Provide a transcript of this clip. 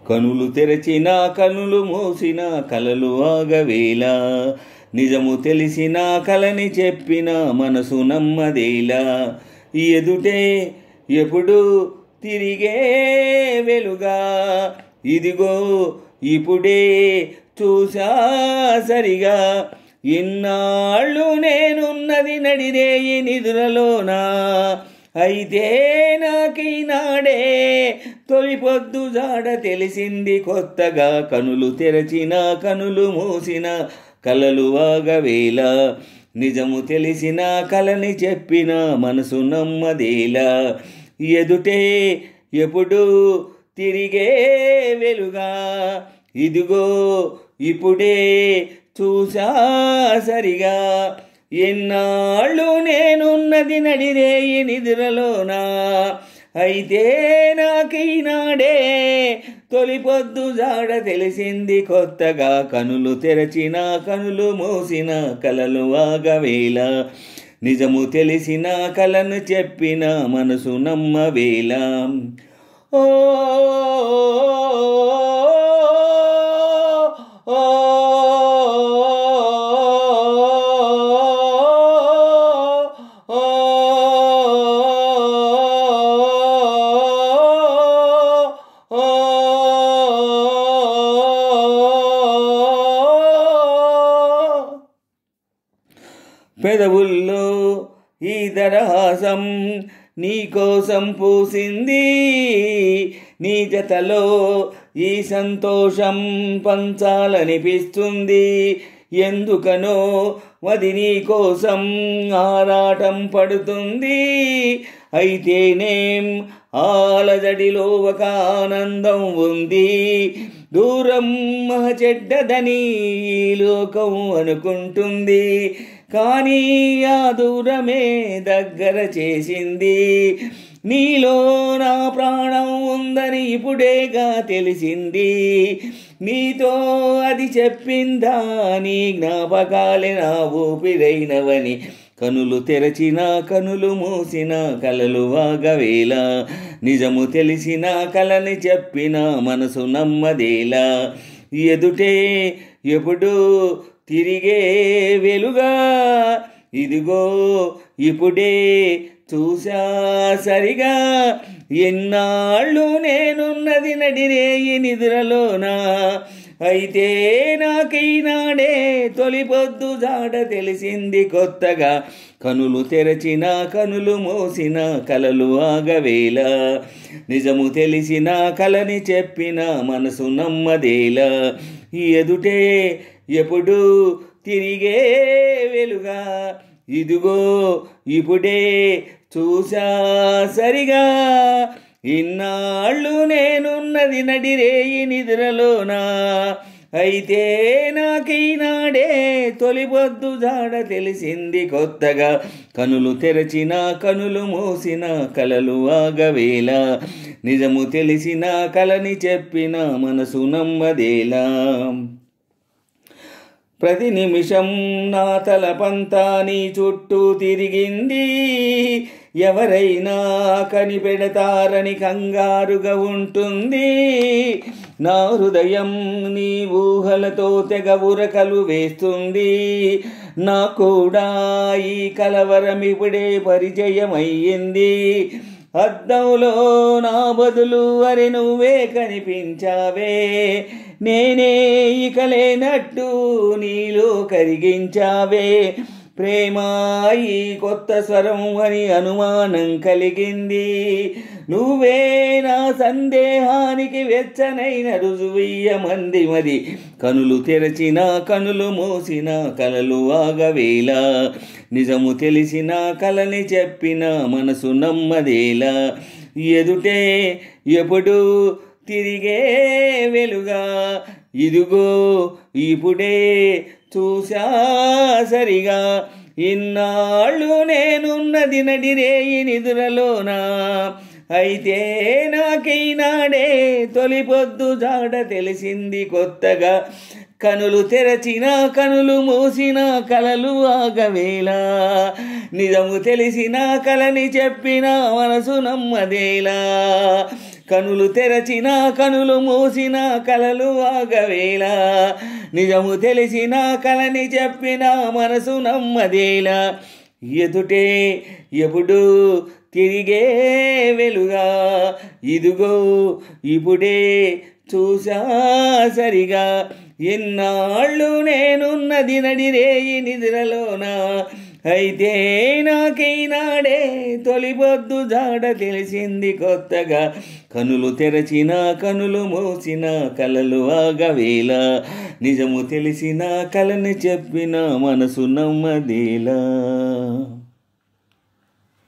కనులు తెరచిన కనులు మూసిన కలలు ఆగవేలా నిజము తెలిసిన కలని చెప్పిన మనసు నమ్మదేలా ఎదుటే ఎప్పుడు తిరిగే వెలుగా ఇదిగో ఇప్పుడే చూసా సరిగా ఇన్నాళ్ళు నేనున్నది నడిరేయి నిదురలోనా అయితే నాకీనాడే తొలి పొద్దు జాడ తెలిసింది కొత్తగా కనులు తెరచిన కనులు మూసిన కలలు ఆగవేలా నిజము తెలిసిన కలని చెప్పిన మనసు నమ్మదేలా ఎదుటే ఎప్పుడు తిరిగే వెలుగా ఇదిగో ఇప్పుడే చూసా సరిగా ఎన్నాళ్ళు నేనున్నది నడిరేయి నిద్రలోనా అయితే నాకీనాడే తొలి పొద్దు జాడ తెలిసింది కొత్తగా కనులు తెరచిన కనులు మూసిన కలలు ఆగవేలా నిజము తెలిసిన కలను చెప్పిన మనసు నమ్మవేలా ఓ పెదవుల్లో ఈ దరహాసం నీకోసం పూసింది నీ జతలో ఈ సంతోషం పంచాలనిపిస్తుంది ఎందుకనో వది నీ కోసం ఆరాటం పడుతుంది అయితేనేం ఆలజడిలో ఒక ఆనందం ఉంది దూరం చెడ్డదని ఈ లోకం అనుకుంటుంది కానీ ఆ దూరమే దగ్గర చేసింది నీలో నా ప్రాణం ఉందని ఇప్పుడేగా తెలిసింది నీతో అది చెప్పిందా నీ జ్ఞాపకాలే నా ఊపిరైనవని కనులు తెరచిన కనులు మూసిన కలలు ఆగవేలా నిజము తెలిసిన కలని చెప్పిన మనసు నమ్మదేలా ఎదుటే ఎప్పుడు తిరిగే వెలుగా ఇదిగో ఇప్పుడే చూసా సరిగా ఎన్నాళ్ళు నేనున్నది నడిరేయి నిద్రలోనా అయితే నాకీనాడే తొలి పొద్దు జాడ తెలిసింది కొత్తగా కనులు తెరచిన కనులు మూసిన కలలు ఆగవేలా నిజము తెలిసిన కలని చెప్పిన మనసు నమ్మదేలా ఎదుటే ఎప్పుడు తిరిగే వెలుగా ఇదిగో ఇప్పుడే చూసా సరిగా ఇన్నాళ్ళు నేనున్నది నడిరేయి నిద్రలోనా అయితే నాకీనాడే తొలి పొద్దు జాడ తెలిసింది కొత్తగా కనులు తెరచిన కనులు మూసిన కలలు ఆగవేలా నిజము తెలిసిన కలని చెప్పిన మనసు నమ్మదేలా ప్రతి నిమిషం నా తలపంతా నీ చుట్టూ తిరిగింది ఎవరైనా కనిపెడతారని కంగారుగా ఉంటుంది నా హృదయం నీ ఊహలతో తెగ ఉరకలు వేస్తుంది నా కూడా ఈ కలవరం ఇప్పుడే పరిచయం అయ్యింది అద్దంలో నా బదులు అరే నువ్వే కనిపించావే నేనే ఇక లేనట్టు నీలో కరిగించావే ప్రేమ ఈ కొత్త స్వరం అని అనుమానం కలిగింది నువ్వే నా సందేహానికి వెచ్చనైన రుజువీయమంది మరి కనులు తెరచిన కనులు మూసిన కలలు ఆగవేలా నిజము తెలిసిన కలని చెప్పిన మనసు నమ్మదేలా ఎదుటే ఎప్పుడు తిరిగే వెలుగా ఇదిగో ఇప్పుడే చూసా సరిగా ఇన్నాళ్ళు నేనున్నది నడిరేయి నిదురలోనా అయితే నాకీనాడే తొలి పొద్దు జాడ తెలిసింది కొత్తగా కనులు తెరచిన కనులు మూసిన కలలు ఆగవేలా నిజము తెలిసిన కలని చెప్పిన మనసు నమ్మదేలా కనులు తెరచిన కనులు మూసిన కలలు ఆగవేళ నిజము తెలిసిన కలని చెప్పిన మనసు నమ్మదేలా ఎదుటే ఎప్పుడు తిరిగే వెలుగా ఇదిగో ఇప్పుడే చూసా సరిగా ఎన్నాళ్ళు నేనున్నది నడిరేయి నిద్రలోన అయితే నాకైనాడే తొలిపొద్దు జాడ తెలిసింది కొత్తగా కనులు తెరచిన కనులు మూసిన కలలు ఆగవేళ నిజము తెలిసిన కలని చెప్పిన మనసు నమ్మదేలా